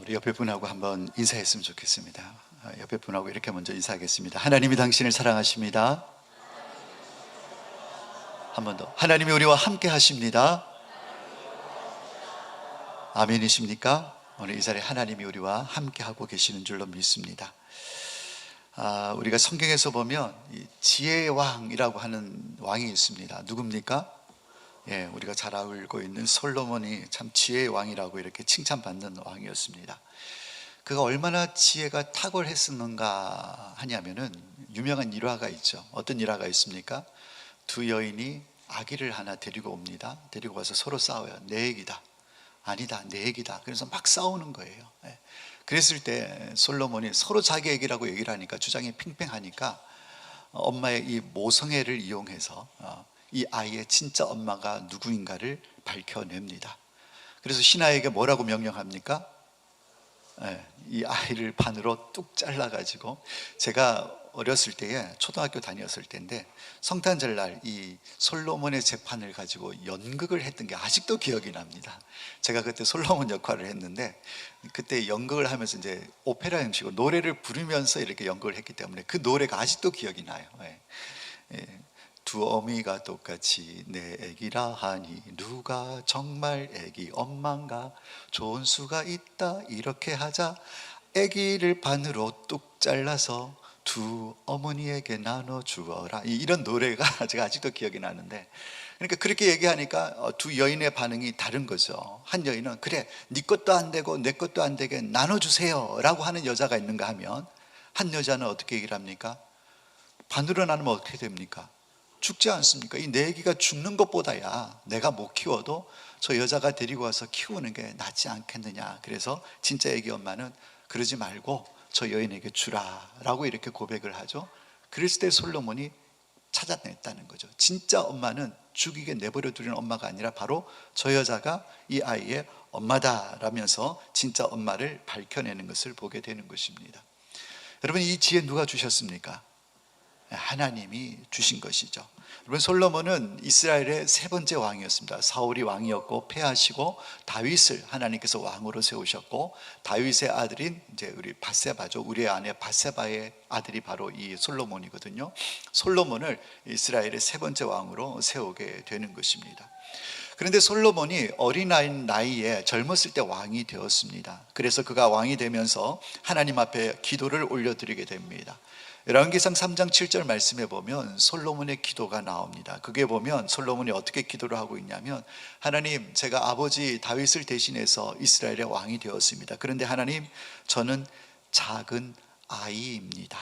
우리 옆에 분하고 한번 인사했으면 좋겠습니다. 옆에 분하고 이렇게 먼저 인사하겠습니다. 하나님이 당신을 사랑하십니다. 한 번 더. 하나님이 우리와 함께 하십니다. 아멘이십니까? 오늘 이 자리에 하나님이 우리와 함께 하고 계시는 줄로 믿습니다. 우리가 성경에서 보면 이 지혜의 왕이라고 하는 왕이 있습니다. 누굽니까? 우리가 잘 알고 있는 솔로몬이 참 지혜의 왕이라고 이렇게 칭찬받는 왕이었습니다. 그가 얼마나 지혜가 탁월했었는가 하냐면은 유명한 일화가 있죠. 어떤 일화가 있습니까? 두 여인이 아기를 하나 데리고 옵니다. 데리고 와서 서로 싸워요. 내 애기다. 아니다, 내 애기다. 그래서 막 싸우는 거예요. 그랬을 때 솔로몬이 서로 자기 애기라고 얘기를 하니까 주장이 팽팽하니까 엄마의 이 모성애를 이용해서 이 아이의 진짜 엄마가 누구인가를 밝혀냅니다. 그래서 신하에게 뭐라고 명령합니까? 이 아이를 반으로 뚝 잘라가지고, 제가 어렸을 때에 초등학교 다녔을 때인데 성탄절날 이 솔로몬의 재판을 가지고 연극을 했던 게 아직도 기억이 납니다. 제가 그때 솔로몬 역할을 했는데 그때 연극을 하면서 이제 오페라 형식으로 노래를 부르면서 이렇게 연극을 했기 때문에 그 노래가 아직도 기억이 나요. 두 어미가 똑같이 내 애기라 하니 누가 정말 애기 엄마인가, 좋은 수가 있다 이렇게 하자 애기를 반으로 뚝 잘라서 두 어머니에게 나눠주어라, 이런 노래가 제가 아직도 기억이 나는데, 그러니까 그렇게 얘기하니까 두 여인의 반응이 다른 거죠. 한 여인은 그래 네 것도 안 되고 내 것도 안 되게 나눠주세요 라고 하는 여자가 있는가 하면, 한 여자는 어떻게 얘기를 합니까? 반으로 나누면 어떻게 됩니까? 죽지 않습니까? 이 내 애기가 죽는 것보다야 내가 못 키워도 저 여자가 데리고 와서 키우는 게 낫지 않겠느냐. 그래서 진짜 애기 엄마는 그러지 말고 저 여인에게 주라 라고 이렇게 고백을 하죠. 그랬을 때 솔로몬이 찾아냈다는 거죠. 진짜 엄마는 죽이게 내버려 두는 엄마가 아니라 바로 저 여자가 이 아이의 엄마다라면서 진짜 엄마를 밝혀내는 것을 보게 되는 것입니다. 여러분, 이 지혜 누가 주셨습니까? 하나님이 주신 것이죠. 여러분, 솔로몬은 이스라엘의 세 번째 왕이었습니다. 사울이 왕이었고 패하시고 다윗을 하나님께서 왕으로 세우셨고, 다윗의 아들인 이제 우리 밧세바죠. 우리의 아내 밧세바의 아들이 바로 이 솔로몬이거든요. 솔로몬을 이스라엘의 세 번째 왕으로 세우게 되는 것입니다. 그런데 솔로몬이 어린 나이에 젊었을 때 왕이 되었습니다. 그래서 그가 왕이 되면서 하나님 앞에 기도를 올려드리게 됩니다. 열왕기상 3장 7절 말씀에 보면 솔로몬의 기도가 나옵니다. 그게 보면 솔로몬이 어떻게 기도를 하고 있냐면, 하나님, 제가 아버지 다윗을 대신해서 이스라엘의 왕이 되었습니다. 그런데 하나님, 저는 작은 아이입니다.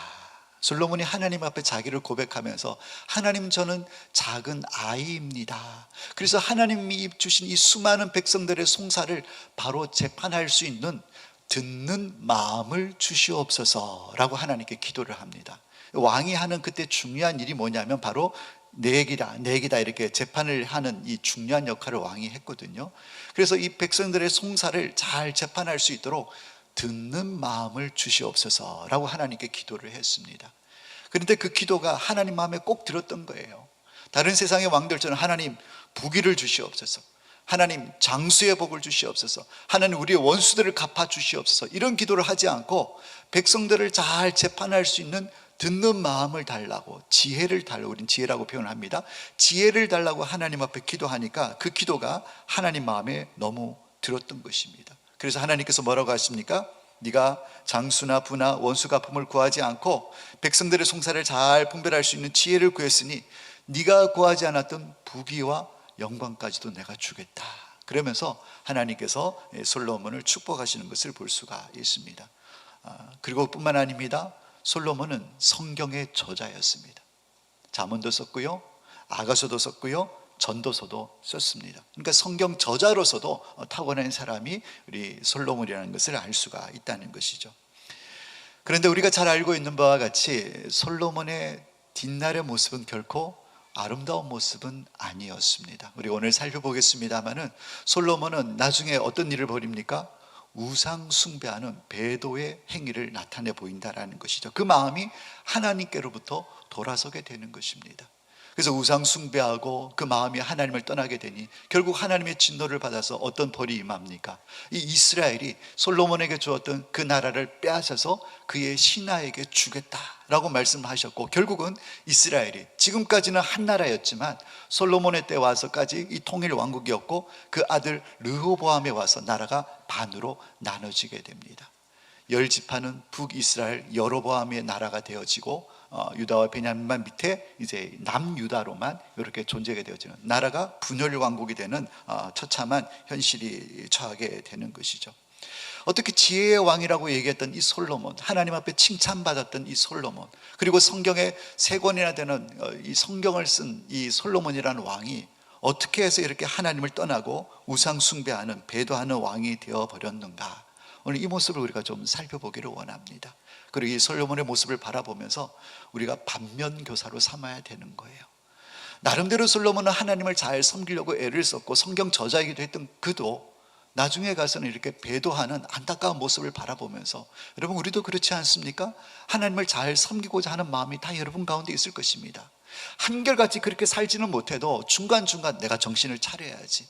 솔로몬이 하나님 앞에 자기를 고백하면서, 하나님, 저는 작은 아이입니다. 그래서 하나님이 주신 이 수많은 백성들의 송사를 바로 재판할 수 있는 듣는 마음을 주시옵소서라고 하나님께 기도를 합니다. 왕이 하는 그때 중요한 일이 뭐냐면 바로 내 얘기다 내 얘기다 이렇게 재판을 하는 이 중요한 역할을 왕이 했거든요. 그래서 이 백성들의 송사를 잘 재판할 수 있도록 듣는 마음을 주시옵소서라고 하나님께 기도를 했습니다. 그런데 그 기도가 하나님 마음에 꼭 들었던 거예요. 다른 세상의 왕들처럼 하나님 부귀를 주시옵소서, 하나님 장수의 복을 주시옵소서, 하나님 우리의 원수들을 갚아 주시옵소서, 이런 기도를 하지 않고 백성들을 잘 재판할 수 있는 듣는 마음을 달라고, 지혜를 달라고, 우린 지혜라고 표현합니다. 지혜를 달라고 하나님 앞에 기도하니까 그 기도가 하나님 마음에 너무 들었던 것입니다. 그래서 하나님께서 뭐라고 하십니까? 네가 장수나 부나 원수 갚음을 구하지 않고 백성들의 송사를 잘 분별할 수 있는 지혜를 구했으니 네가 구하지 않았던 부귀와 영광까지도 내가 주겠다. 그러면서 하나님께서 솔로몬을 축복하시는 것을 볼 수가 있습니다. 그리고 뿐만 아닙니다. 솔로몬은 성경의 저자였습니다. 잠언도 썼고요, 아가서도 썼고요, 전도서도 썼습니다. 그러니까 성경 저자로서도 탁월한 사람이 우리 솔로몬이라는 것을 알 수가 있다는 것이죠. 그런데 우리가 잘 알고 있는 바와 같이 솔로몬의 뒷날의 모습은 결코 아름다운 모습은 아니었습니다. 우리 오늘 살펴보겠습니다마는 솔로몬은 나중에 어떤 일을 벌입니까? 우상 숭배하는 배도의 행위를 나타내 보인다라는 것이죠. 그 마음이 하나님께로부터 돌아서게 되는 것입니다. 그래서 우상 숭배하고 그 마음이 하나님을 떠나게 되니 결국 하나님의 진노를 받아서 어떤 벌이 임합니까? 이 이스라엘이 솔로몬에게 주었던 그 나라를 빼앗아서 그의 신하에게 주겠다라고 말씀하셨고, 결국은 이스라엘이 지금까지는 한 나라였지만 솔로몬의 때 와서까지 이 통일 왕국이었고, 그 아들 르호보암에 와서 나라가 반으로 나눠지게 됩니다. 열 지파는 북이스라엘 여로보암의 나라가 되어지고, 유다와 베냐민만 밑에 이제 남유다로만 이렇게 존재하게 되어지는, 나라가 분열 왕국이 되는 처참한 현실이 처하게 되는 것이죠. 어떻게 지혜의 왕이라고 얘기했던 이 솔로몬, 하나님 앞에 칭찬받았던 이 솔로몬, 그리고 성경에 3권이나 되는 이 성경을 쓴 이 솔로몬이라는 왕이 어떻게 해서 이렇게 하나님을 떠나고 우상 숭배하는, 배도하는 왕이 되어버렸는가? 오늘 이 모습을 우리가 좀 살펴보기를 원합니다. 그리고 이 솔로몬의 모습을 바라보면서 우리가 반면교사로 삼아야 되는 거예요. 나름대로 솔로몬은 하나님을 잘 섬기려고 애를 썼고 성경 저자이기도 했던 그도 나중에 가서는 이렇게 배도하는 안타까운 모습을 바라보면서, 여러분 우리도 그렇지 않습니까? 하나님을 잘 섬기고자 하는 마음이 다 여러분 가운데 있을 것입니다. 한결같이 그렇게 살지는 못해도 중간중간 내가 정신을 차려야지,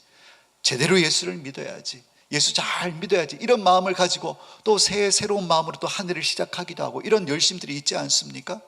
제대로 예수를 믿어야지, 예수 잘 믿어야지, 이런 마음을 가지고 또 새로운 마음으로 또 한 해를 시작하기도 하고, 이런 열심들이 있지 않습니까?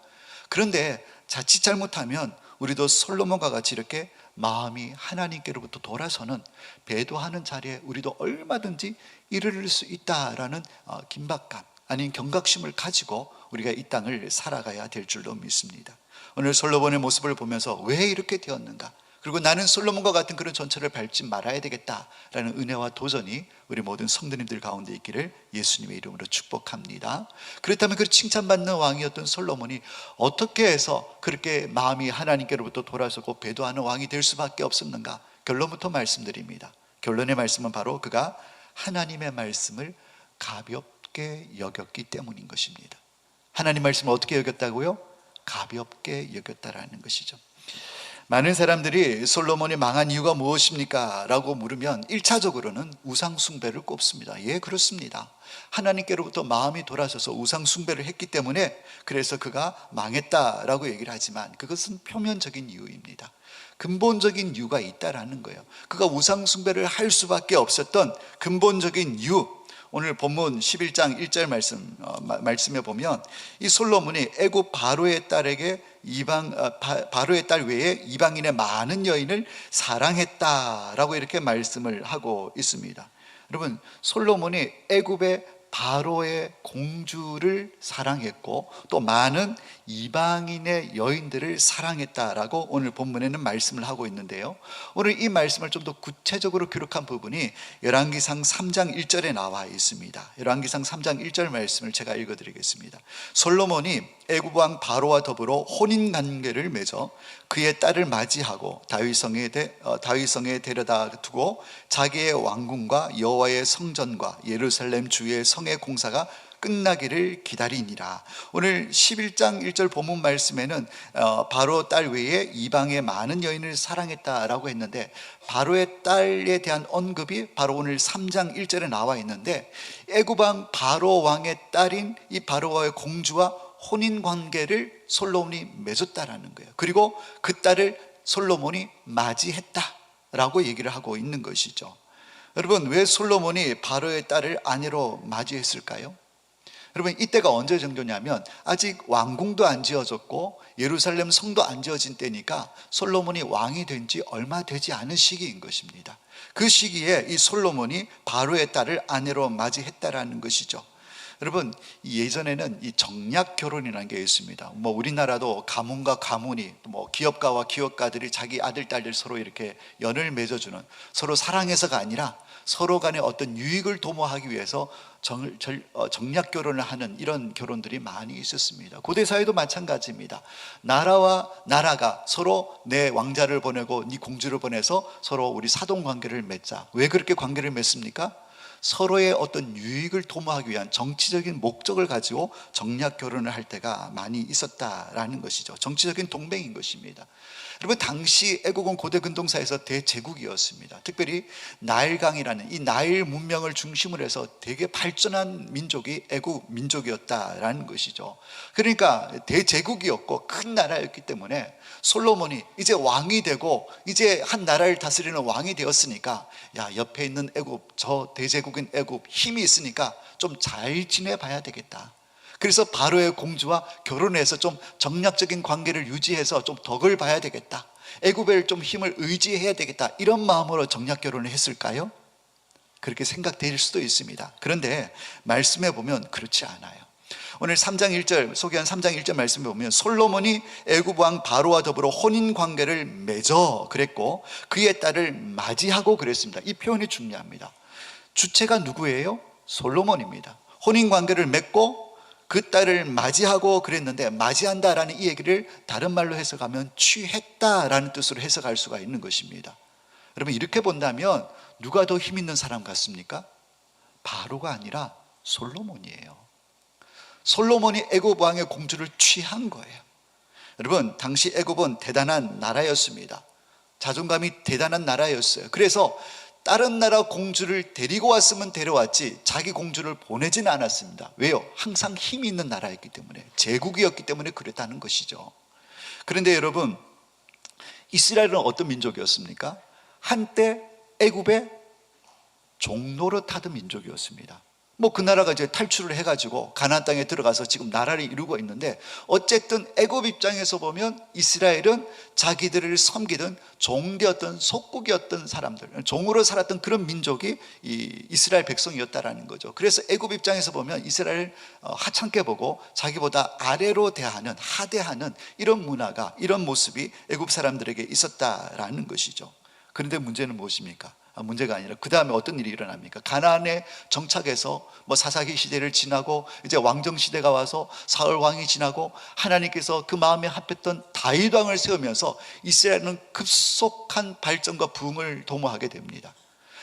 그런데 자칫 잘못하면 우리도 솔로몬과 같이 이렇게 마음이 하나님께로부터 돌아서는, 배도하는 자리에 우리도 얼마든지 이르를 수 있다라는 긴박감, 아닌 경각심을 가지고 우리가 이 땅을 살아가야 될 줄로 믿습니다. 오늘 솔로몬의 모습을 보면서 왜 이렇게 되었는가, 그리고 나는 솔로몬과 같은 그런 전철을 밟지 말아야 되겠다라는 은혜와 도전이 우리 모든 성도님들 가운데 있기를 예수님의 이름으로 축복합니다. 그렇다면 그 칭찬받는 왕이었던 솔로몬이 어떻게 해서 그렇게 마음이 하나님께로부터 돌아서고 배도하는 왕이 될 수밖에 없었는가? 결론부터 말씀드립니다. 결론의 말씀은 바로 그가 하나님의 말씀을 가볍게 여겼기 때문인 것입니다. 하나님 말씀을 어떻게 여겼다고요? 가볍게 여겼다라는 것이죠. 많은 사람들이 솔로몬이 망한 이유가 무엇입니까? 라고 물으면 1차적으로는 우상 숭배를 꼽습니다. 예, 그렇습니다. 하나님께로부터 마음이 돌아서서 우상 숭배를 했기 때문에 그래서 그가 망했다라고 얘기를 하지만, 그것은 표면적인 이유입니다. 근본적인 이유가 있다라는 거예요. 그가 우상 숭배를 할 수밖에 없었던 근본적인 이유, 오늘 본문 11장 1절 말씀에 보면 이 솔로몬이 애굽 바로의 딸에게 바로의 딸 외에 이방인의 많은 여인을 사랑했다라고 이렇게 말씀을 하고 있습니다. 여러분, 솔로몬이 애굽의 바로의 공주를 사랑했고 또 많은 이방인의 여인들을 사랑했다라고 오늘 본문에는 말씀을 하고 있는데요, 오늘 이 말씀을 좀 더 구체적으로 기록한 부분이 열왕기상 3장 1절에 나와 있습니다. 열왕기상 3장 1절 말씀을 제가 읽어드리겠습니다. 솔로몬이 애굽 왕 바로와 더불어 혼인관계를 맺어 그의 딸을 맞이하고 다윗성에 데려다 두고 자기의 왕궁과 여호와의 성전과 예루살렘 주의 성의 공사가 끝나기를 기다리니라. 오늘 11장 1절 본문 말씀에는 바로 딸 외에 이방의 많은 여인을 사랑했다라고 했는데, 바로의 딸에 대한 언급이 바로 오늘 3장 1절에 나와 있는데, 애굽왕 바로 왕의 딸인 이 바로와의 공주와 혼인관계를 솔로몬이 맺었다라는 거예요. 그리고 그 딸을 솔로몬이 맞이했다라고 얘기를 하고 있는 것이죠. 여러분, 왜 솔로몬이 바로의 딸을 아내로 맞이했을까요? 여러분, 이때가 언제 정도냐면 아직 왕궁도 안 지어졌고 예루살렘 성도 안 지어진 때니까 솔로몬이 왕이 된 지 얼마 되지 않은 시기인 것입니다. 그 시기에 이 솔로몬이 바로의 딸을 아내로 맞이했다라는 것이죠. 여러분, 예전에는 이 정략 결혼이라는 게 있습니다. 우리나라도 가문과 가문이, 기업가와 기업가들이 자기 아들, 딸들 서로 이렇게 연을 맺어주는, 서로 사랑해서가 아니라 서로 간에 어떤 유익을 도모하기 위해서 정략 결혼을 하는 이런 결혼들이 많이 있었습니다. 고대 사회도 마찬가지입니다. 나라와 나라가 서로 내 왕자를 보내고 네 공주를 보내서 서로 우리 사돈 관계를 맺자. 왜 그렇게 관계를 맺습니까? 서로의 어떤 유익을 도모하기 위한 정치적인 목적을 가지고 정략 결혼을 할 때가 많이 있었다라는 것이죠. 정치적인 동맹인 것입니다. 여러분, 당시 애국은 고대 근동사에서 대제국이었습니다. 특별히 나일강이라는 이 나일 문명을 중심으로 해서 되게 발전한 민족이 애국 민족이었다라는 것이죠. 그러니까 대제국이었고 큰 나라였기 때문에 솔로몬이 이제 왕이 되고 이제 한 나라를 다스리는 왕이 되었으니까, 야, 옆에 있는 애굽, 저 대제국인 애굽 힘이 있으니까 좀 잘 지내봐야 되겠다. 그래서 바로의 공주와 결혼해서 좀 정략적인 관계를 유지해서 좀 덕을 봐야 되겠다, 애굽에 좀 힘을 의지해야 되겠다, 이런 마음으로 정략 결혼을 했을까요? 그렇게 생각될 수도 있습니다. 그런데 말씀해 보면 그렇지 않아요. 오늘 3장 1절 소개한 3장 1절 말씀에 보면 솔로몬이 애굽 왕 바로와 더불어 혼인 관계를 맺어 그랬고 그의 딸을 맞이하고 그랬습니다. 이 표현이 중요합니다. 주체가 누구예요? 솔로몬입니다. 혼인 관계를 맺고 그 딸을 맞이하고 그랬는데, 맞이한다라는 이 얘기를 다른 말로 해석하면 취했다라는 뜻으로 해석할 수가 있는 것입니다. 여러분, 이렇게 본다면 누가 더 힘 있는 사람 같습니까? 바로가 아니라 솔로몬이에요. 솔로몬이 애굽 왕의 공주를 취한 거예요. 여러분, 당시 애굽은 대단한 나라였습니다. 자존감이 대단한 나라였어요. 그래서 다른 나라 공주를 데리고 왔으면 데려왔지 자기 공주를 보내지는 않았습니다. 왜요? 항상 힘이 있는 나라였기 때문에, 제국이었기 때문에 그랬다는 것이죠. 그런데 여러분, 이스라엘은 어떤 민족이었습니까? 한때 애굽의 종노릇하던 민족이었습니다. 그 나라가 이제 탈출을 해가지고 가나안 땅에 들어가서 지금 나라를 이루고 있는데, 어쨌든 애굽 입장에서 보면 이스라엘은 자기들을 섬기던 종되었던 속국이었던 사람들, 종으로 살았던 그런 민족이 이 이스라엘 백성이었다라는 거죠. 그래서 애굽 입장에서 보면 이스라엘을 하찮게 보고 자기보다 아래로 대하는, 하대하는 이런 문화가, 이런 모습이 애굽 사람들에게 있었다라는 것이죠. 그런데 문제는 무엇입니까? 문제가 아니라 그 다음에 어떤 일이 일어납니까? 가나안에 정착해서 사사기 시대를 지나고 이제 왕정 시대가 와서 사울 왕이 지나고 하나님께서 그 마음에 합했던 다윗 왕을 세우면서 이스라엘은 급속한 발전과 부흥을 도모하게 됩니다.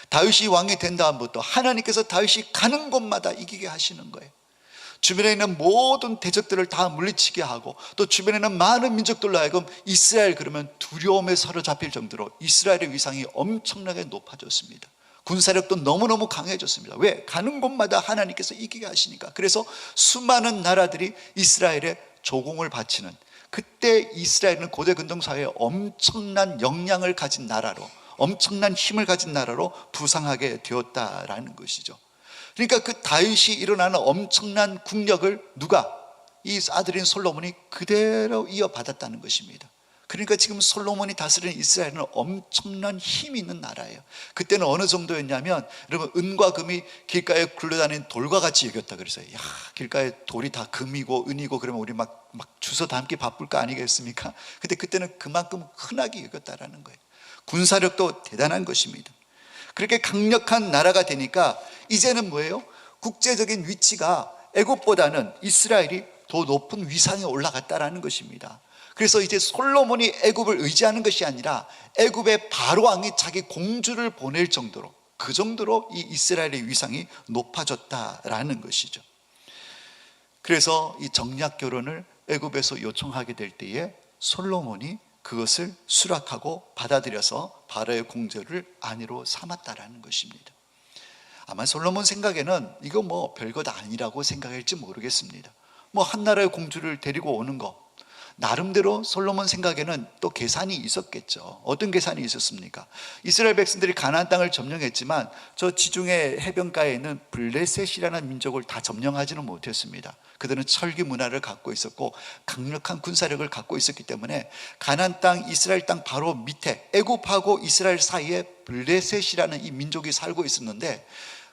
다윗이 왕이 된 다음부터 하나님께서 다윗이 가는 곳마다 이기게 하시는 거예요. 주변에 있는 모든 대적들을 다 물리치게 하고, 또 주변에 있는 많은 민족들로 하여금 이스라엘 그러면 두려움에 사로잡힐 정도로 이스라엘의 위상이 엄청나게 높아졌습니다. 군사력도 너무너무 강해졌습니다. 왜? 가는 곳마다 하나님께서 이기게 하시니까. 그래서 수많은 나라들이 이스라엘에 조공을 바치는, 그때 이스라엘은 고대 근동사회에 엄청난 역량을 가진 나라로, 엄청난 힘을 가진 나라로 부상하게 되었다라는 것이죠. 그러니까 그 다윗이 일어나는 엄청난 국력을 누가? 이 아들인 솔로몬이 그대로 이어받았다는 것입니다. 그러니까 지금 솔로몬이 다스리는 이스라엘은 엄청난 힘이 있는 나라예요. 그때는 어느 정도였냐면, 여러분, 은과 금이 길가에 굴러다니는 돌과 같이 여겼다 그랬어요. 야, 길가에 돌이 다 금이고 은이고 그러면 우리 막 주워 담기 바쁠 거 아니겠습니까? 근데 그때는 그만큼 흔하게 여겼다라는 거예요. 군사력도 대단한 것입니다. 그렇게 강력한 나라가 되니까 이제는 뭐예요? 국제적인 위치가 애굽보다는 이스라엘이 더 높은 위상에 올라갔다라는 것입니다. 그래서 이제 솔로몬이 애굽을 의지하는 것이 아니라 애굽의 바로 왕이 자기 공주를 보낼 정도로, 그 정도로 이 이스라엘의 위상이 높아졌다라는 것이죠. 그래서 이 정략 결혼을 애굽에서 요청하게 될 때에 솔로몬이 그것을 수락하고 받아들여서 바로의 공주를 아내로 삼았다라는 것입니다. 아마 솔로몬 생각에는 이거 별것 아니라고 생각할지 모르겠습니다. 한 나라의 공주를 데리고 오는 거, 나름대로 솔로몬 생각에는 또 계산이 있었겠죠. 어떤 계산이 있었습니까? 이스라엘 백성들이 가나안 땅을 점령했지만 저 지중해 해변가에 있는 블레셋이라는 민족을 다 점령하지는 못했습니다. 그들은 철기 문화를 갖고 있었고 강력한 군사력을 갖고 있었기 때문에 가나안 땅, 이스라엘 땅 바로 밑에 애굽하고 이스라엘 사이에 블레셋이라는 이 민족이 살고 있었는데,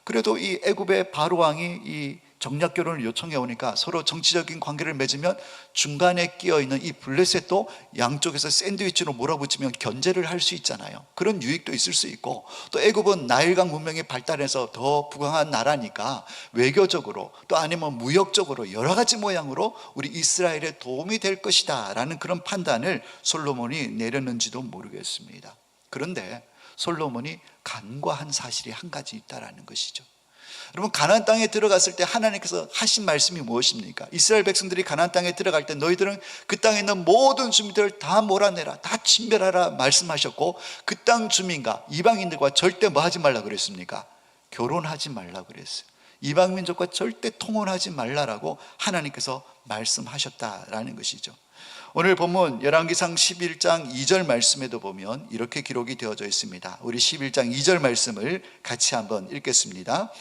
그래도 이 애굽의 바로 왕이 이 정략 결혼을 요청해 오니까 서로 정치적인 관계를 맺으면 중간에 끼어 있는 이 블레셋도 양쪽에서 샌드위치로 몰아붙이면 견제를 할 수 있잖아요. 그런 유익도 있을 수 있고, 또 애굽은 나일강 문명이 발달해서 더 부강한 나라니까 외교적으로 또 아니면 무역적으로 여러 가지 모양으로 우리 이스라엘에 도움이 될 것이다 라는 그런 판단을 솔로몬이 내렸는지도 모르겠습니다. 그런데 솔로몬이 간과한 사실이 한 가지 있다라는 것이죠. 여러분, 가나안 땅에 들어갔을 때 하나님께서 하신 말씀이 무엇입니까? 이스라엘 백성들이 가나안 땅에 들어갈 때 너희들은 그 땅에 있는 모든 주민들을 다 몰아내라, 다 침멸하라 말씀하셨고, 그 땅 주민과 이방인들과 절대 뭐 하지 말라 그랬습니까? 결혼하지 말라 그랬어요. 이방 민족과 절대 통혼하지 말라라고 하나님께서 말씀하셨다라는 것이죠. 오늘 본문 열왕기상 11장 2절 말씀에도 보면 이렇게 기록이 되어져 있습니다. 우리 11장 2절 말씀을 같이 한번 읽겠습니다.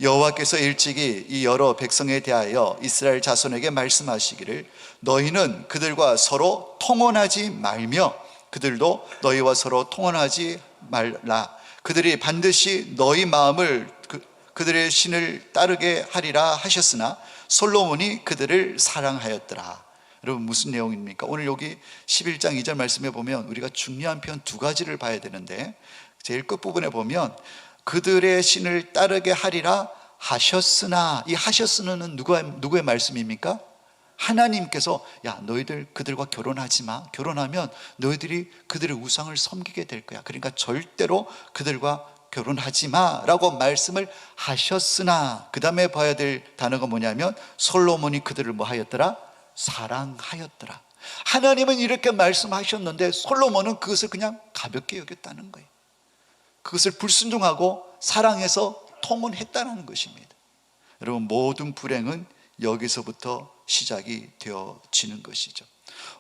여호와께서 일찍이 이 여러 백성에 대하여 이스라엘 자손에게 말씀하시기를 너희는 그들과 서로 통혼하지 말며 그들도 너희와 서로 통혼하지 말라. 그들이 반드시 너희 마음을 그들의 신을 따르게 하리라 하셨으나 솔로몬이 그들을 사랑하였더라. 여러분, 무슨 내용입니까? 오늘 여기 11장 2절 말씀에 보면 우리가 중요한 표현 두 가지를 봐야 되는데, 제일 끝부분에 보면 그들의 신을 따르게 하리라 하셨으나, 이 하셨으나는 누구의 말씀입니까? 하나님께서 야, 너희들 그들과 결혼하지 마. 결혼하면 너희들이 그들의 우상을 섬기게 될 거야. 그러니까 절대로 그들과 결혼하지 마 라고 말씀을 하셨으나, 그 다음에 봐야 될 단어가 뭐냐면 솔로몬이 그들을 뭐 하였더라? 사랑하였더라. 하나님은 이렇게 말씀하셨는데 솔로몬은 그것을 그냥 가볍게 여겼다는 거예요. 그것을 불순종하고 사랑해서 통혼했다는 것입니다. 여러분, 모든 불행은 여기서부터 시작이 되어지는 것이죠.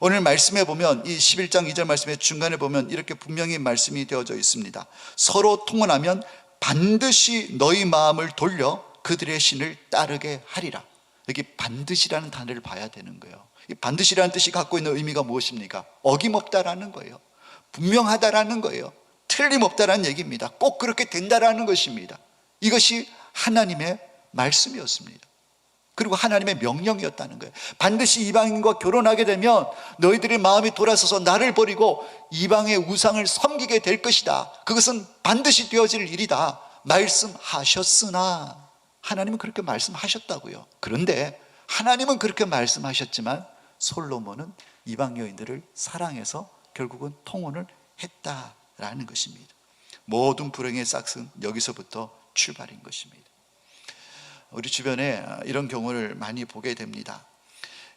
오늘 말씀에 보면 이 11장 2절 말씀의 중간에 보면 이렇게 분명히 말씀이 되어져 있습니다. 서로 통혼하면 반드시 너희 마음을 돌려 그들의 신을 따르게 하리라. 여기 반드시라는 단어를 봐야 되는 거예요. 이 반드시라는 뜻이 갖고 있는 의미가 무엇입니까? 어김없다라는 거예요. 분명하다라는 거예요. 틀림없다라는 얘기입니다. 꼭 그렇게 된다라는 것입니다. 이것이 하나님의 말씀이었습니다. 그리고 하나님의 명령이었다는 거예요. 반드시 이방인과 결혼하게 되면 너희들의 마음이 돌아서서 나를 버리고 이방의 우상을 섬기게 될 것이다. 그것은 반드시 되어질 일이다 말씀하셨으나, 하나님은 그렇게 말씀하셨다고요. 그런데 하나님은 그렇게 말씀하셨지만 솔로몬은 이방 여인들을 사랑해서 결국은 통혼을 했다라는 것입니다. 모든 불행의 싹은 여기서부터 출발인 것입니다. 우리 주변에 이런 경우를 많이 보게 됩니다.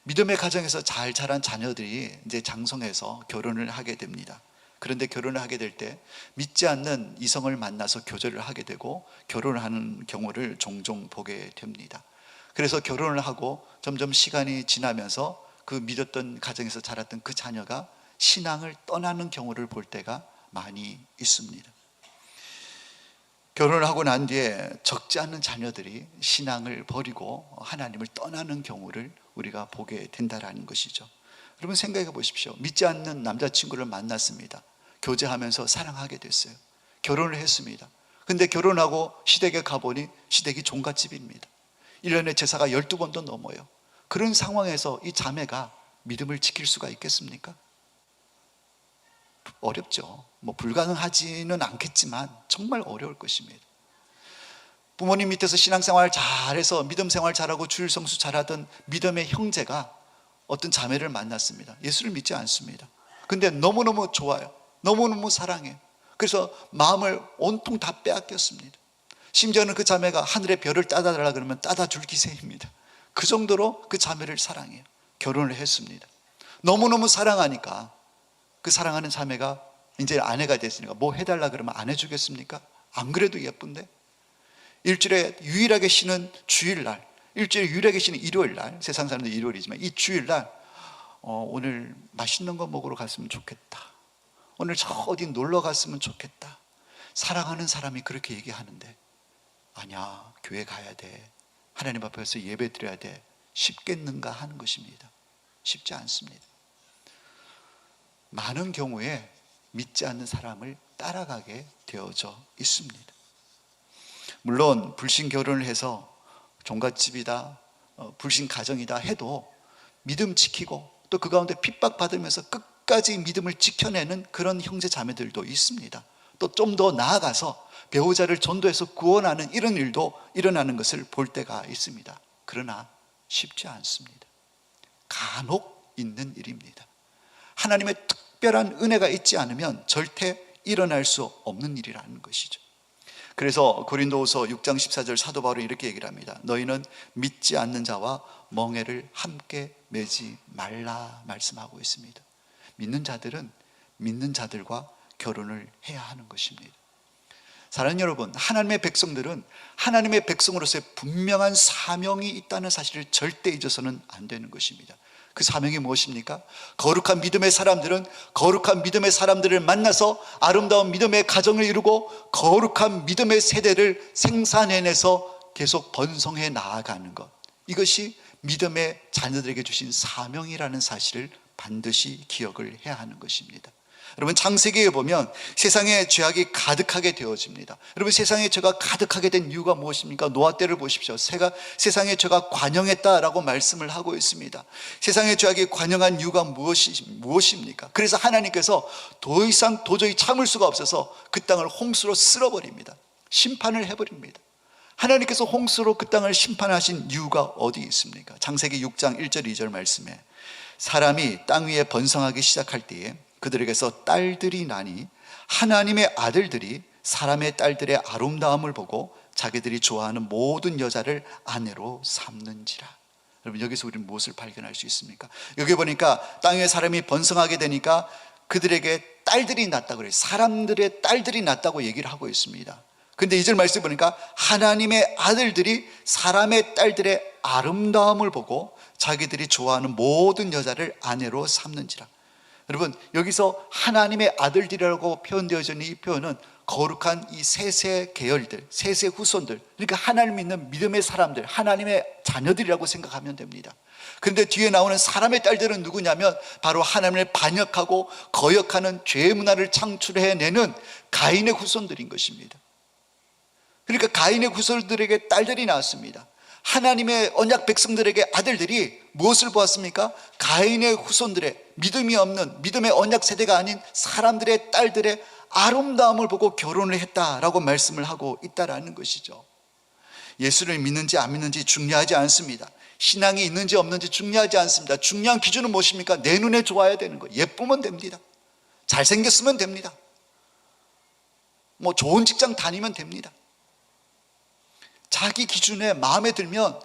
믿음의 가정에서 잘 자란 자녀들이 이제 장성해서 결혼을 하게 됩니다. 그런데 결혼을 하게 될 때 믿지 않는 이성을 만나서 교제를 하게 되고 결혼을 하는 경우를 종종 보게 됩니다. 그래서 결혼을 하고 점점 시간이 지나면서 그 믿었던 가정에서 자랐던 그 자녀가 신앙을 떠나는 경우를 볼 때가 많이 있습니다. 결혼을 하고 난 뒤에 적지 않은 자녀들이 신앙을 버리고 하나님을 떠나는 경우를 우리가 보게 된다는 것이죠. 여러분, 생각해 보십시오. 믿지 않는 남자친구를 만났습니다. 교제하면서 사랑하게 됐어요. 결혼을 했습니다. 근데 결혼하고 시댁에 가보니 시댁이 종갓집입니다. 1년에 제사가 12번도 넘어요. 그런 상황에서 이 자매가 믿음을 지킬 수가 있겠습니까? 어렵죠. 불가능하지는 않겠지만 정말 어려울 것입니다. 부모님 밑에서 신앙생활 잘해서 믿음 생활 잘하고 주일 성수 잘하던 믿음의 형제가 어떤 자매를 만났습니다. 예수를 믿지 않습니다. 근데 너무너무 좋아요. 너무너무 사랑해요. 그래서 마음을 온통 다 빼앗겼습니다. 심지어는 그 자매가 하늘의 별을 따다달라 그러면 따다줄 기세입니다. 그 정도로 그 자매를 사랑해요. 결혼을 했습니다. 너무너무 사랑하니까 그 사랑하는 자매가 이제 아내가 됐으니까 뭐 해달라 그러면 안 해주겠습니까? 안 그래도 예쁜데? 일주일에 유일하게 쉬는 주일날, 일주일에 유일하게 쉬는 일요일날, 세상 사람들 일요일이지만 이 주일날 오늘 맛있는 거 먹으러 갔으면 좋겠다. 오늘 저 어디 놀러 갔으면 좋겠다. 사랑하는 사람이 그렇게 얘기하는데 아니야, 교회 가야 돼, 하나님 앞에서 예배 드려야 돼, 쉽겠는가 하는 것입니다. 쉽지 않습니다. 많은 경우에 믿지 않는 사람을 따라가게 되어져 있습니다. 물론 불신 결혼을 해서 종갓집이다, 불신 가정이다 해도 믿음 지키고 또 그 가운데 핍박받으면서 끝까지 믿음을 지켜내는 그런 형제 자매들도 있습니다. 또 좀 더 나아가서 배우자를 전도해서 구원하는 이런 일도 일어나는 것을 볼 때가 있습니다. 그러나 쉽지 않습니다. 간혹 있는 일입니다. 하나님의 특별한 은혜가 있지 않으면 절대 일어날 수 없는 일이라는 것이죠. 그래서 고린도후서 6장 14절 사도 바울은 이렇게 얘기를 합니다. 너희는 믿지 않는 자와 멍에를 함께 매지 말라 말씀하고 있습니다. 믿는 자들은 믿는 자들과 결혼을 해야 하는 것입니다. 사랑하는 여러분, 하나님의 백성들은 하나님의 백성으로서의 분명한 사명이 있다는 사실을 절대 잊어서는 안 되는 것입니다. 그 사명이 무엇입니까? 거룩한 믿음의 사람들은 거룩한 믿음의 사람들을 만나서 아름다운 믿음의 가정을 이루고 거룩한 믿음의 세대를 생산해내서 계속 번성해 나아가는 것, 이것이 믿음의 자녀들에게 주신 사명이라는 사실을 반드시 기억을 해야 하는 것입니다. 여러분, 창세기에 보면 세상에 죄악이 가득하게 되어집니다. 여러분, 세상에 죄가 가득하게 된 이유가 무엇입니까? 노아 때를 보십시오. 세상에 죄가 관영했다라고 말씀을 하고 있습니다. 세상에 죄악이 관영한 이유가 무엇입니까? 그래서 하나님께서 더 이상 도저히 참을 수가 없어서 그 땅을 홍수로 쓸어버립니다. 심판을 해버립니다. 하나님께서 홍수로 그 땅을 심판하신 이유가 어디 있습니까? 창세기 6장 1절 2절 말씀에 사람이 땅 위에 번성하기 시작할 때에 그들에게서 딸들이 나니 하나님의 아들들이 사람의 딸들의 아름다움을 보고 자기들이 좋아하는 모든 여자를 아내로 삼는지라. 여러분, 여기서 우리는 무엇을 발견할 수 있습니까? 여기 보니까 땅 위에 사람이 번성하게 되니까 그들에게 딸들이 낳았다고 그래요. 사람들의 딸들이 낳았다고 얘기를 하고 있습니다. 근데 2절 말씀 보니까 하나님의 아들들이 사람의 딸들의 아름다움을 보고 자기들이 좋아하는 모든 여자를 아내로 삼는지라. 여러분, 여기서 하나님의 아들들이라고 표현되어져 있는 이 표현은 거룩한 이 셋의 계열들, 셋의 후손들, 그러니까 하나님 믿는 믿음의 사람들, 하나님의 자녀들이라고 생각하면 됩니다. 그런데 뒤에 나오는 사람의 딸들은 누구냐면 바로 하나님을 반역하고 거역하는 죄의 문화를 창출해내는 가인의 후손들인 것입니다. 그러니까 가인의 후손들에게 딸들이 나왔습니다. 하나님의 언약 백성들에게 아들들이 무엇을 보았습니까? 가인의 후손들의 믿음이 없는, 믿음의 언약 세대가 아닌 사람들의 딸들의 아름다움을 보고 결혼을 했다라고 말씀을 하고 있다라는 것이죠. 예수를 믿는지 안 믿는지 중요하지 않습니다. 신앙이 있는지 없는지 중요하지 않습니다. 중요한 기준은 무엇입니까? 내 눈에 좋아야 되는 거예요. 예쁘면 됩니다. 잘생겼으면 됩니다. 좋은 직장 다니면 됩니다. 자기 기준에 마음에 들면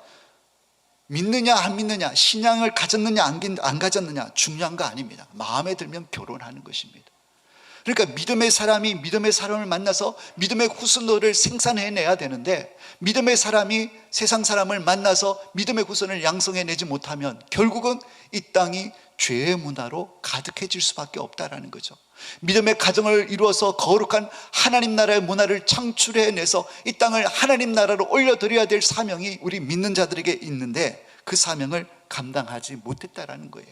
믿느냐 안 믿느냐, 신앙을 가졌느냐 안 가졌느냐 중요한 거 아닙니다. 마음에 들면 결혼하는 것입니다. 그러니까 믿음의 사람이 믿음의 사람을 만나서 믿음의 후손들을 생산해내야 되는데, 믿음의 사람이 세상 사람을 만나서 믿음의 후손을 양성해내지 못하면 결국은 이 땅이 죄의 문화로 가득해질 수밖에 없다라는 거죠. 믿음의 가정을 이루어서 거룩한 하나님 나라의 문화를 창출해내서 이 땅을 하나님 나라로 올려드려야 될 사명이 우리 믿는 자들에게 있는데 그 사명을 감당하지 못했다라는 거예요.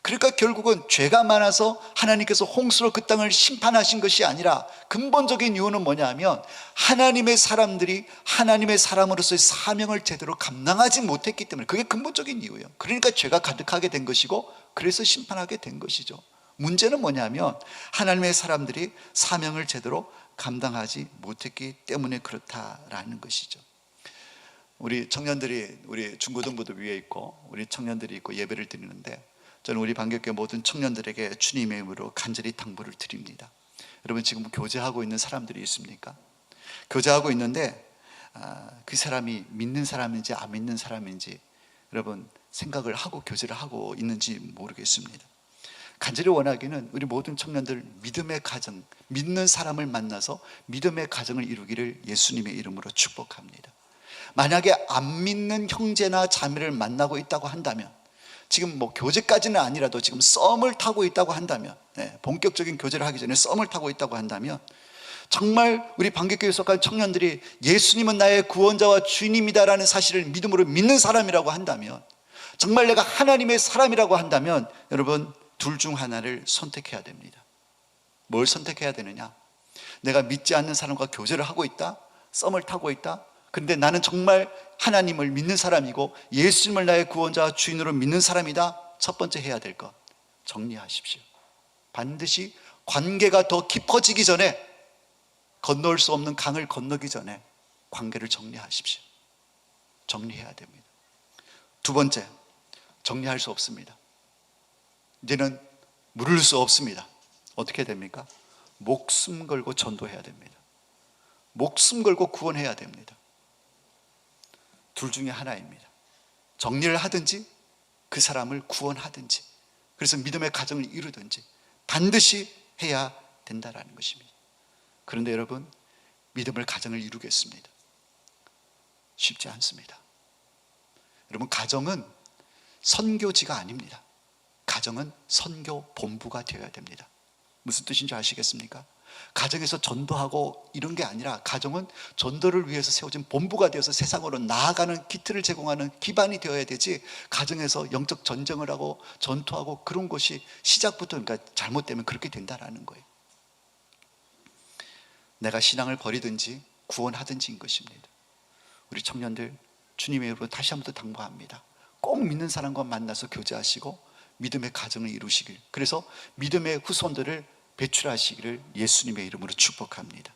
그러니까 결국은 죄가 많아서 하나님께서 홍수로 그 땅을 심판하신 것이 아니라 근본적인 이유는 뭐냐 하면 하나님의 사람들이 하나님의 사람으로서의 사명을 제대로 감당하지 못했기 때문에, 그게 근본적인 이유예요. 그러니까 죄가 가득하게 된 것이고 그래서 심판하게 된 것이죠. 문제는 뭐냐면 하나님의 사람들이 사명을 제대로 감당하지 못했기 때문에 그렇다라는 것이죠. 우리 청년들이, 우리 중고등부도 위에 있고 우리 청년들이 있고 예배를 드리는데, 저는 우리 반격교회 모든 청년들에게 주님의 이름으로 간절히 당부를 드립니다. 여러분, 지금 교제하고 있는 사람들이 있습니까? 교제하고 있는데 그 사람이 믿는 사람인지 안 믿는 사람인지 여러분 생각을 하고 교제를 하고 있는지 모르겠습니다. 간절히 원하기는 우리 모든 청년들 믿음의 가정, 믿는 사람을 만나서 믿음의 가정을 이루기를 예수님의 이름으로 축복합니다. 만약에 안 믿는 형제나 자매를 만나고 있다고 한다면, 지금 교제까지는 아니라도 지금 썸을 타고 있다고 한다면, 본격적인 교제를 하기 전에 썸을 타고 있다고 한다면, 정말 우리 반격교회에 속한 청년들이 예수님은 나의 구원자와 주인입니다라는 사실을 믿음으로 믿는 사람이라고 한다면, 정말 내가 하나님의 사람이라고 한다면 여러분, 둘 중 하나를 선택해야 됩니다. 뭘 선택해야 되느냐? 내가 믿지 않는 사람과 교제를 하고 있다? 썸을 타고 있다? 그런데 나는 정말 하나님을 믿는 사람이고 예수님을 나의 구원자와 주인으로 믿는 사람이다. 첫 번째 해야 될 것, 정리하십시오. 반드시 관계가 더 깊어지기 전에, 건널 수 없는 강을 건너기 전에 관계를 정리하십시오. 정리해야 됩니다. 두 번째, 정리할 수 없습니다. 이제는 물을 수 없습니다. 어떻게 됩니까? 목숨 걸고 전도해야 됩니다. 목숨 걸고 구원해야 됩니다. 둘 중에 하나입니다. 정리를 하든지 그 사람을 구원하든지, 그래서 믿음의 가정을 이루든지 반드시 해야 된다라는 것입니다. 그런데 여러분, 믿음을 가정을 이루겠습니다. 쉽지 않습니다. 여러분, 가정은 선교지가 아닙니다. 가정은 선교 본부가 되어야 됩니다. 무슨 뜻인지 아시겠습니까? 가정에서 전도하고 이런 게 아니라 가정은 전도를 위해서 세워진 본부가 되어서 세상으로 나아가는 기틀을 제공하는 기반이 되어야 되지, 가정에서 영적 전쟁을 하고 전투하고 그런 것이 시작부터, 그러니까 잘못되면 그렇게 된다라는 거예요. 내가 신앙을 버리든지 구원하든지인 것입니다. 우리 청년들, 주님의 이름으로 다시 한번 더 당부합니다. 꼭 믿는 사람과 만나서 교제하시고 믿음의 가정을 이루시길, 그래서 믿음의 후손들을 배출하시기를 예수님의 이름으로 축복합니다.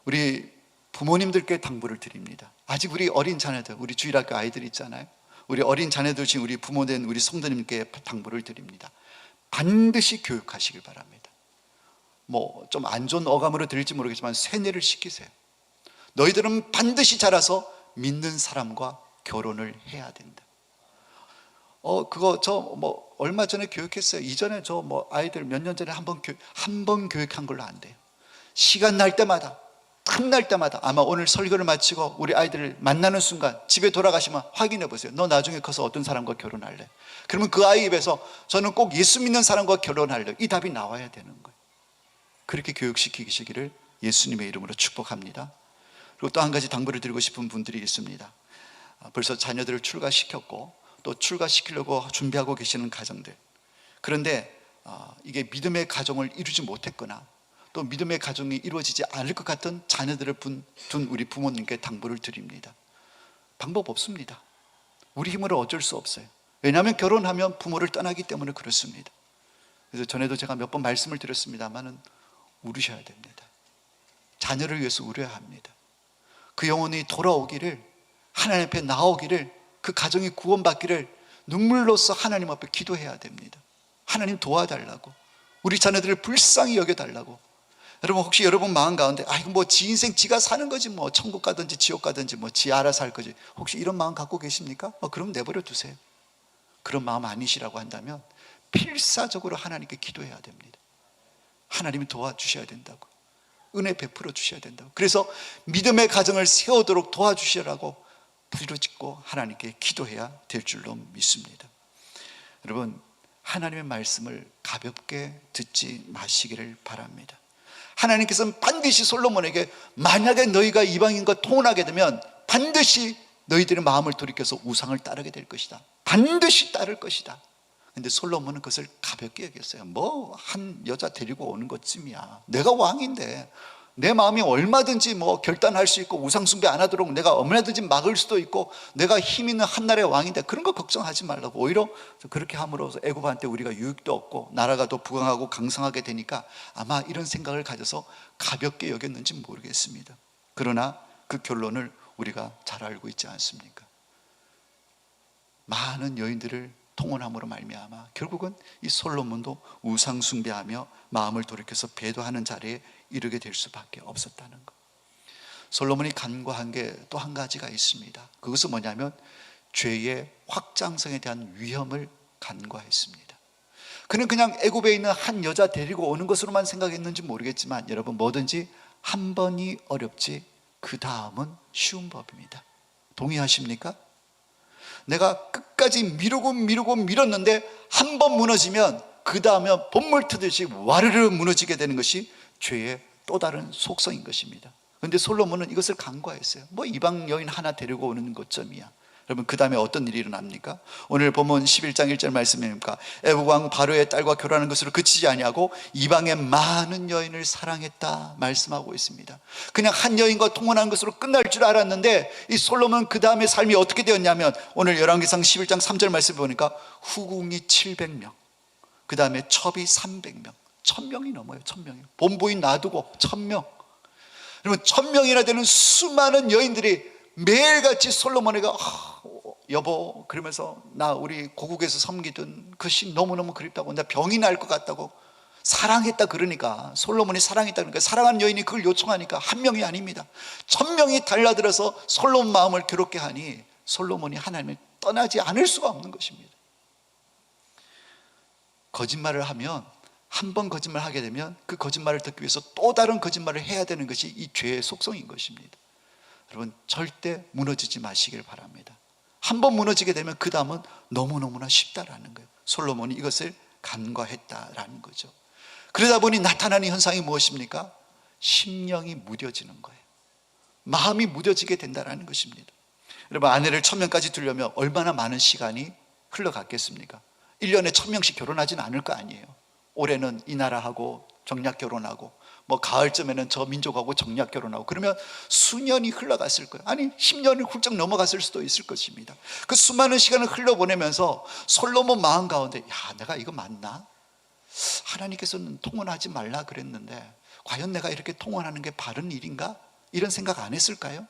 우리 부모님들께 당부를 드립니다. 아직 우리 어린 자녀들, 우리 주일학교 아이들 있잖아요. 우리 어린 자녀들 중 우리 부모된 우리 성도님께 당부를 드립니다. 반드시 교육하시길 바랍니다. 뭐 좀 안 좋은 어감으로 들릴지 모르겠지만 세뇌를 시키세요. 너희들은 반드시 자라서 믿는 사람과 결혼을 해야 된다. 그거 저 뭐 얼마 전에 교육했어요. 이전에 저 뭐 아이들 몇 년 전에 한 번 교육한 걸로 안 돼요. 시간 날 때마다, 틈날 때마다, 아마 오늘 설교를 마치고 우리 아이들을 만나는 순간 집에 돌아가시면 확인해 보세요. 너 나중에 커서 어떤 사람과 결혼할래? 그러면 그 아이 입에서 저는 꼭 예수 믿는 사람과 결혼할래, 이 답이 나와야 되는 거예요. 그렇게 교육시키시기를 예수님의 이름으로 축복합니다. 그리고 또 한 가지 당부를 드리고 싶은 분들이 있습니다. 벌써 자녀들을 출가시켰고 또 출가시키려고 준비하고 계시는 가정들, 그런데 이게 믿음의 가정을 이루지 못했거나 또 믿음의 가정이 이루어지지 않을 것 같은 자녀들을 둔 우리 부모님께 당부를 드립니다. 방법 없습니다. 우리 힘으로 어쩔 수 없어요. 왜냐하면 결혼하면 부모를 떠나기 때문에 그렇습니다. 그래서 전에도 제가 몇 번 말씀을 드렸습니다만은 울으셔야 됩니다. 자녀를 위해서 울어야 합니다. 그 영혼이 돌아오기를, 하나님 앞에 나오기를, 그 가정이 구원받기를 눈물로써 하나님 앞에 기도해야 됩니다. 하나님 도와달라고, 우리 자녀들을 불쌍히 여겨달라고. 여러분, 혹시 여러분 마음 가운데 이거 뭐 지 인생 지가 사는 거지, 뭐 천국 가든지 지옥 가든지 뭐 지 알아서 할 거지, 혹시 이런 마음 갖고 계십니까? 그럼 내버려 두세요. 그런 마음 아니시라고 한다면 필사적으로 하나님께 기도해야 됩니다. 하나님이 도와주셔야 된다고, 은혜 베풀어 주셔야 된다고. 그래서 믿음의 가정을 세우도록 도와주시라고 부르짖고 하나님께 기도해야 될 줄로 믿습니다. 여러분, 하나님의 말씀을 가볍게 듣지 마시기를 바랍니다. 하나님께서는 반드시 솔로몬에게 만약에 너희가 이방인과 통혼하게 되면 반드시 너희들의 마음을 돌이켜서 우상을 따르게 될 것이다, 반드시 따를 것이다. 근데 솔로몬은 그것을 가볍게 여겼어요. 뭐 한 여자 데리고 오는 것쯤이야, 내가 왕인데 내 마음이 얼마든지 뭐 결단할 수 있고 우상 숭배 안 하도록 내가 얼마든지 막을 수도 있고 내가 힘 있는 한나라의 왕인데 그런 거 걱정하지 말라고. 오히려 그렇게 함으로써 애굽한테 우리가 유익도 얻고 나라가 더 부강하고 강성하게 되니까 아마 이런 생각을 가져서 가볍게 여겼는지 모르겠습니다. 그러나 그 결론을 우리가 잘 알고 있지 않습니까? 많은 여인들을 통혼함으로 말미암아 결국은 이 솔로몬도 우상 숭배하며 마음을 돌이켜서 배도하는 자리에 이르게 될 수밖에 없었다는 것. 솔로몬이 간과한 게 또 한 가지가 있습니다. 그것은 뭐냐면 죄의 확장성에 대한 위험을 간과했습니다. 그는 그냥 애굽에 있는 한 여자 데리고 오는 것으로만 생각했는지 모르겠지만 여러분, 뭐든지 한 번이 어렵지 그 다음은 쉬운 법입니다. 동의하십니까? 내가 끝까지 미루고 밀었는데 한 번 무너지면 그 다음에 본물 트듯이 와르르 무너지게 되는 것이 죄의 또 다른 속성인 것입니다. 그런데 솔로몬은 이것을 간과했어요. 뭐 이방 여인 하나 데리고 오는 것점이야. 여러분, 그 다음에 어떤 일이 일어납니까? 오늘 본문 11장 1절 말씀입니까? 애굽 왕 바로의 딸과 결혼하는 것으로 그치지 아니하고 이방의 많은 여인을 사랑했다 말씀하고 있습니다. 그냥 한 여인과 통혼한 것으로 끝날 줄 알았는데 이 솔로몬 그 다음에 삶이 어떻게 되었냐면 오늘 열왕기상 11장 3절 말씀 보니까 후궁이 700명, 그 다음에 첩이 300명, 1000명이 넘어요. 1000명이 본부인 놔두고 1000명. 여러분, 1000명이나 되는 수많은 여인들이 매일같이 솔로몬에게 여보, 그러면서 나 우리 고국에서 섬기던 그 신 너무너무 그립다고, 나 병이 날 것 같다고 사랑했다 그러니까, 솔로몬이 사랑했다 그러니까, 사랑하는 여인이 그걸 요청하니까 한 명이 아닙니다. 1000명이 달라들어서 솔로몬 마음을 괴롭게 하니 솔로몬이 하나님을 떠나지 않을 수가 없는 것입니다. 거짓말을 하면, 한 번 거짓말을 하게 되면 그 거짓말을 듣기 위해서 또 다른 거짓말을 해야 되는 것이 이 죄의 속성인 것입니다. 여러분, 절대 무너지지 마시길 바랍니다. 한 번 무너지게 되면 그 다음은 너무너무나 쉽다라는 거예요. 솔로몬이 이것을 간과했다라는 거죠. 그러다 보니 나타나는 현상이 무엇입니까? 심령이 무뎌지는 거예요. 마음이 무뎌지게 된다는 것입니다. 여러분, 아내를 1000명까지 두려면 얼마나 많은 시간이 흘러갔겠습니까? 1년에 1000명씩 결혼하지는 않을 거 아니에요. 올해는 이 나라하고 정략 결혼하고, 뭐 가을쯤에는 저 민족하고 정략 결혼하고, 그러면 수년이 흘러갔을 거예요. 아니 10년을 훌쩍 넘어갔을 수도 있을 것입니다. 그 수많은 시간을 흘러보내면서 솔로몬 마음 가운데, 야, 내가 이거 맞나? 하나님께서는 통혼하지 말라 그랬는데 과연 내가 이렇게 통혼하는 게 바른 일인가? 이런 생각 안 했을까요?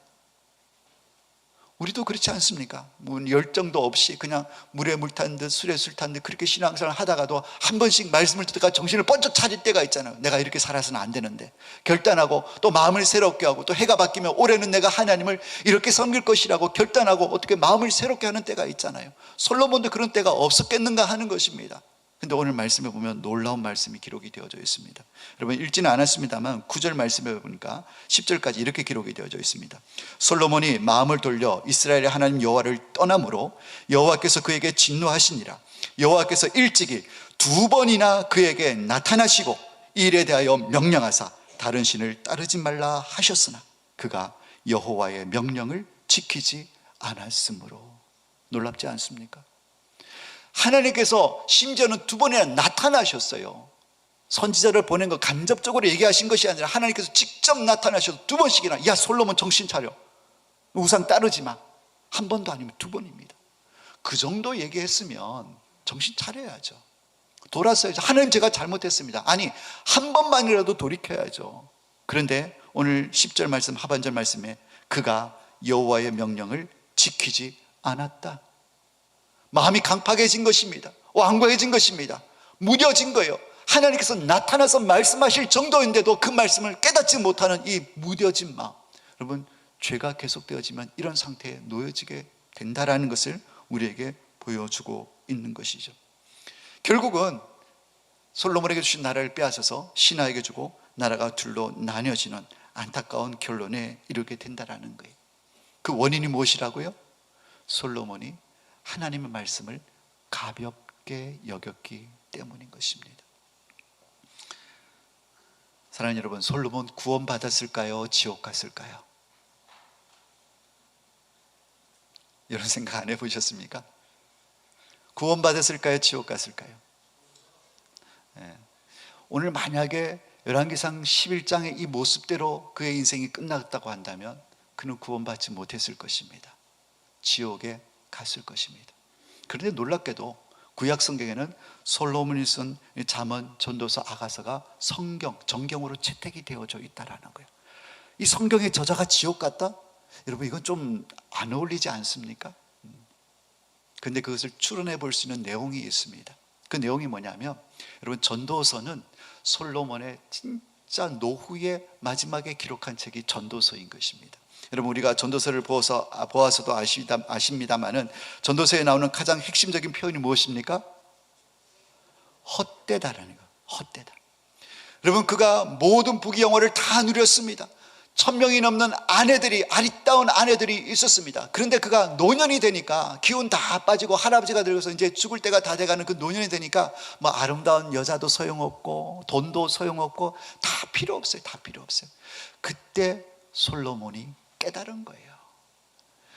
우리도 그렇지 않습니까? 열정도 없이 그냥 물에 물 탄 듯 술에 술 탄 듯 그렇게 신앙생활을 하다가도 한 번씩 말씀을 듣다가 정신을 번쩍 차릴 때가 있잖아요. 내가 이렇게 살아서는 안 되는데, 결단하고 또 마음을 새롭게 하고, 또 해가 바뀌면 올해는 내가 하나님을 이렇게 섬길 것이라고 결단하고 어떻게 마음을 새롭게 하는 때가 있잖아요. 솔로몬도 그런 때가 없었겠는가 하는 것입니다. 근데 오늘 말씀에 보면 놀라운 말씀이 기록이 되어져 있습니다. 여러분, 읽지는 않았습니다만 9절 말씀에 보니까 10절까지 이렇게 기록이 되어져 있습니다. 솔로몬이 마음을 돌려 이스라엘의 하나님 여호와를 떠남으로 여호와께서 그에게 진노하시니라. 여호와께서 일찍이 2번이나 그에게 나타나시고 이 일에 대하여 명령하사 다른 신을 따르지 말라 하셨으나 그가 여호와의 명령을 지키지 않았으므로. 놀랍지 않습니까? 하나님께서 심지어는 2번이나 나타나셨어요. 선지자를 보낸 거 간접적으로 얘기하신 것이 아니라 하나님께서 직접 나타나셔서 2번씩이나, 야 솔로몬 정신 차려, 우상 따르지 마. 한 번도 아니면 2번입니다. 그 정도 얘기했으면 정신 차려야죠. 돌았어야죠. 하나님, 제가 잘못했습니다. 아니, 한 번만이라도 돌이켜야죠. 그런데 오늘 10절 말씀, 하반절 말씀에 그가 여호와의 명령을 지키지 않았다. 마음이 강팍해진 것입니다. 완고해진 것입니다. 무뎌진 거예요. 하나님께서 나타나서 말씀하실 정도인데도 그 말씀을 깨닫지 못하는 이 무뎌진 마음. 여러분, 죄가 계속되어지면 이런 상태에 놓여지게 된다라는 것을 우리에게 보여주고 있는 것이죠. 결국은 솔로몬에게 주신 나라를 빼앗아서 신하에게 주고 나라가 둘로 나뉘어지는 안타까운 결론에 이르게 된다라는 거예요. 그 원인이 무엇이라고요? 솔로몬이 하나님의 말씀을 가볍게 여겼기 때문인 것입니다. 사랑하는 여러분, 솔로몬 구원받았을까요? 지옥 갔을까요? 이런 생각 안 해보셨습니까? 구원받았을까요? 지옥 갔을까요? 네. 오늘 만약에 열왕기상 11장의 이 모습대로 그의 인생이 끝났다고 한다면 그는 구원받지 못했을 것입니다. 지옥에 갔을 것입니다. 그런데 놀랍게도 구약 성경에는 솔로몬이 쓴 잠언, 전도서, 아가서가 성경, 정경으로 채택이 되어져 있다라는 거예요. 이 성경의 저자가 지옥 갔다? 여러분, 이건 좀 안 어울리지 않습니까? 그런데 그것을 추론해 볼 수 있는 내용이 있습니다. 그 내용이 뭐냐면, 여러분, 전도서는 솔로몬의 진짜 노후의 마지막에 기록한 책이 전도서인 것입니다. 여러분, 우리가 전도서를 보아서도 아십니다만은 전도서에 나오는 가장 핵심적인 표현이 무엇입니까? 헛되다라는 거. 헛되다. 여러분, 그가 모든 부귀영화를 다 누렸습니다. 1000명이 넘는 아내들이, 아리따운 아내들이 있었습니다. 그런데 그가 노년이 되니까, 기운 다 빠지고 할아버지가 되어서 이제 죽을 때가 다 돼가는 그 노년이 되니까 뭐 아름다운 여자도 소용없고 돈도 소용없고 다 필요 없어요. 다 필요 없어요. 그때 솔로몬이 깨달은 거예요.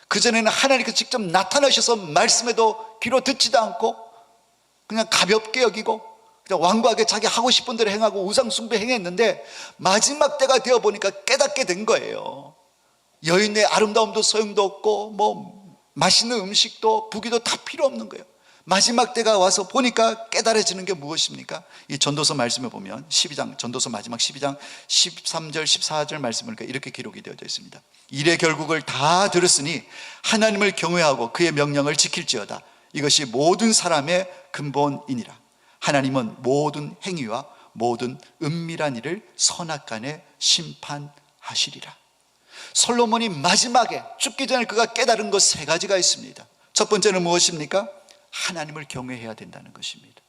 그전에는 하나님께서 직접 나타나셔서 말씀에도 귀로 듣지도 않고 그냥 가볍게 여기고 그냥 완고하게 자기 하고 싶은 대로 행하고 우상 숭배 행했는데, 마지막 때가 되어 보니까 깨닫게 된 거예요. 여인의 아름다움도 소용도 없고 뭐 맛있는 음식도 부귀도 다 필요 없는 거예요. 마지막 때가 와서 보니까 깨달아지는 게 무엇입니까? 이 전도서 말씀에 보면 12장, 전도서 마지막 12장 13절 14절 말씀을 보니까 이렇게 기록이 되어져 있습니다. 일의 결국을 다 들었으니 하나님을 경외하고 그의 명령을 지킬지어다. 이것이 모든 사람의 근본이니라. 하나님은 모든 행위와 모든 은밀한 일을 선악간에 심판하시리라. 솔로몬이 마지막에 죽기 전에 그가 깨달은 것 세 가지가 있습니다. 첫 번째는 무엇입니까? 하나님을 경외해야 된다는 것입니다.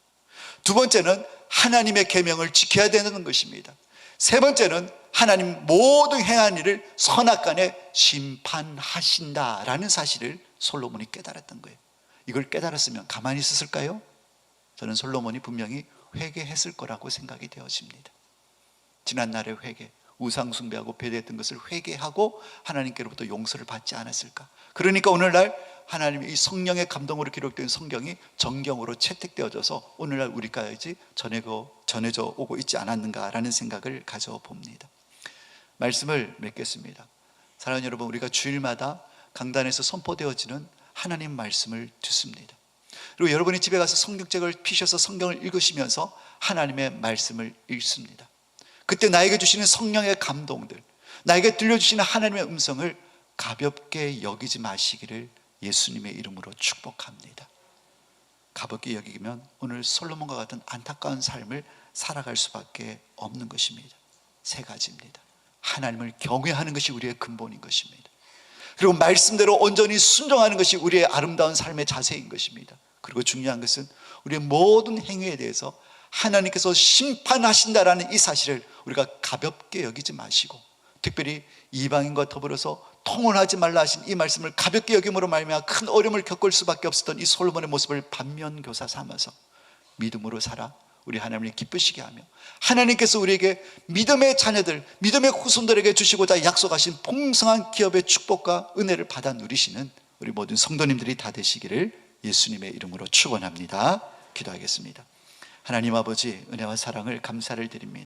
두 번째는 하나님의 계명을 지켜야 되는 것입니다. 세 번째는 하나님 모든 행한 일을 선악간에 심판하신다라는 사실을 솔로몬이 깨달았던 거예요. 이걸 깨달았으면 가만히 있었을까요? 저는 솔로몬이 분명히 회개했을 거라고 생각이 되어집니다. 지난날의 회개, 우상 숭배하고 배대했던 것을 회개하고 하나님께로부터 용서를 받지 않았을까? 그러니까 오늘날 하나님의 이 성령의 감동으로 기록된 성경이 정경으로 채택되어져서 오늘날 우리까지 전해져 오고 있지 않았는가라는 생각을 가져봅니다. 말씀을 맺겠습니다. 사랑하는 여러분, 우리가 주일마다 강단에서 선포되어지는 하나님 말씀을 듣습니다. 그리고 여러분이 집에 가서 성경책을 피셔서 성경을 읽으시면서 하나님의 말씀을 읽습니다. 그때 나에게 주시는 성령의 감동들, 나에게 들려주시는 하나님의 음성을 가볍게 여기지 마시기를 예수님의 이름으로 축복합니다. 가볍게 여기면 오늘 솔로몬과 같은 안타까운 삶을 살아갈 수밖에 없는 것입니다. 세 가지입니다. 하나님을 경외하는 것이 우리의 근본인 것입니다. 그리고 말씀대로 온전히 순종하는 것이 우리의 아름다운 삶의 자세인 것입니다. 그리고 중요한 것은 우리의 모든 행위에 대해서 하나님께서 심판하신다라는 이 사실을 우리가 가볍게 여기지 마시고, 특별히 이방인과 더불어서 통혼하지 말라 하신 이 말씀을 가볍게 여김으로 말미암아 큰 어려움을 겪을 수밖에 없었던 이 솔로몬의 모습을 반면교사 삼아서 믿음으로 살아 우리 하나님을 기쁘시게 하며, 하나님께서 우리에게 믿음의 자녀들, 믿음의 후손들에게 주시고자 약속하신 풍성한 기업의 축복과 은혜를 받아 누리시는 우리 모든 성도님들이 다 되시기를 예수님의 이름으로 축원합니다. 기도하겠습니다. 하나님 아버지, 은혜와 사랑을 감사를 드립니다.